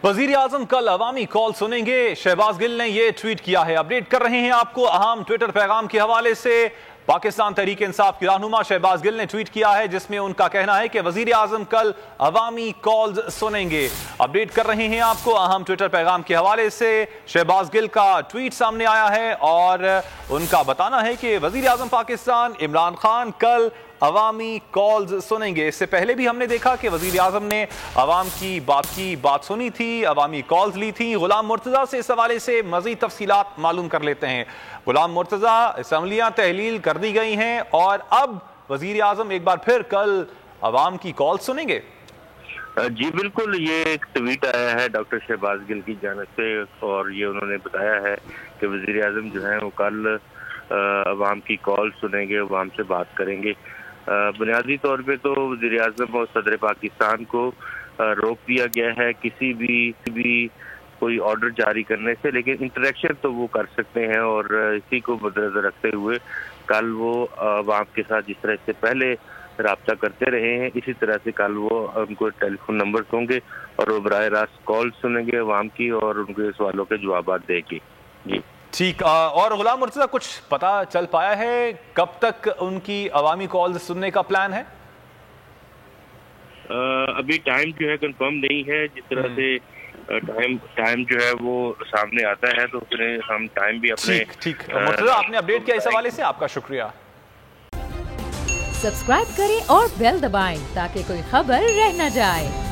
वजीर आजम कल अवामी कॉल सुनेंगे, शहबाज गिल ने ये ट्वीट किया है। अपडेट कर रहे हैं आपको अहम ट्विटर पैगाम के हवाले से। पाकिस्तान तहरीक इंसाफ की रहनुमा शहबाज गिल ने ट्वीट किया है जिसमें उनका कहना है कि वजीर आजम कल अवामी कॉल्स सुनेंगे। अपडेट कर रहे हैं आपको अहम ट्विटर पैगाम के हवाले से। शहबाज गिल का ट्वीट सामने आया है और उनका बताना है कि वजीर आजम पाकिस्तान इमरान खान कल अवामी कॉल्स सुनेंगे। इससे पहले भी हमने देखा कि वजीर आजम ने अवाम की बात सुनी थी, अवामी कॉल्स ली थी। गुलाम मुर्तज़ा से इस हवाले से मज़ीद तफसीलात मालूम कर लेते हैं। गुलाम मुर्तज़ा, असम्बलियाँ तहलील कर दी गई हैं और अब वजीर आजम एक बार फिर कल अवाम की कॉल्स सुनेंगे। जी बिल्कुल, ये एक ट्वीट आया है डॉक्टर शहबाज गिल की जानिब से और ये उन्होंने बताया है कि वजीर आजम जो है वो कल अवाम की कॉल सुनेंगे, अवाम से बात करेंगे। बुनियादी तौर पे तो वज़ीर आज़म और सदर पाकिस्तान को रोक दिया गया है किसी भी कोई ऑर्डर जारी करने से, लेकिन इंटरेक्शन तो वो कर सकते हैं और इसी को मद्देनजर रखते हुए कल वो अवाम के साथ जिस तरह से पहले राब्ता करते रहे हैं इसी तरह से कल वो उनको टेलीफोन नंबर होंगे और वो बराह रास्त कॉल सुनेंगे अवाम की और उनके सवालों के जवाब देंगे। जी ठीक। और गुलाम मुर्तज़ा, कुछ पता चल पाया है कब तक उनकी अवामी कॉल सुनने का प्लान है? अभी टाइम जो है कंफर्म नहीं है। जिस तरह से टाइम जो है वो सामने आता है तो फिर हम टाइम भी अपने ठीक मुर्तज़ा, आपने अपडेट किया इस हवाले से, आपका शुक्रिया। सब्सक्राइब करें और बेल दबाएं ताकि कोई खबर रह न जाए।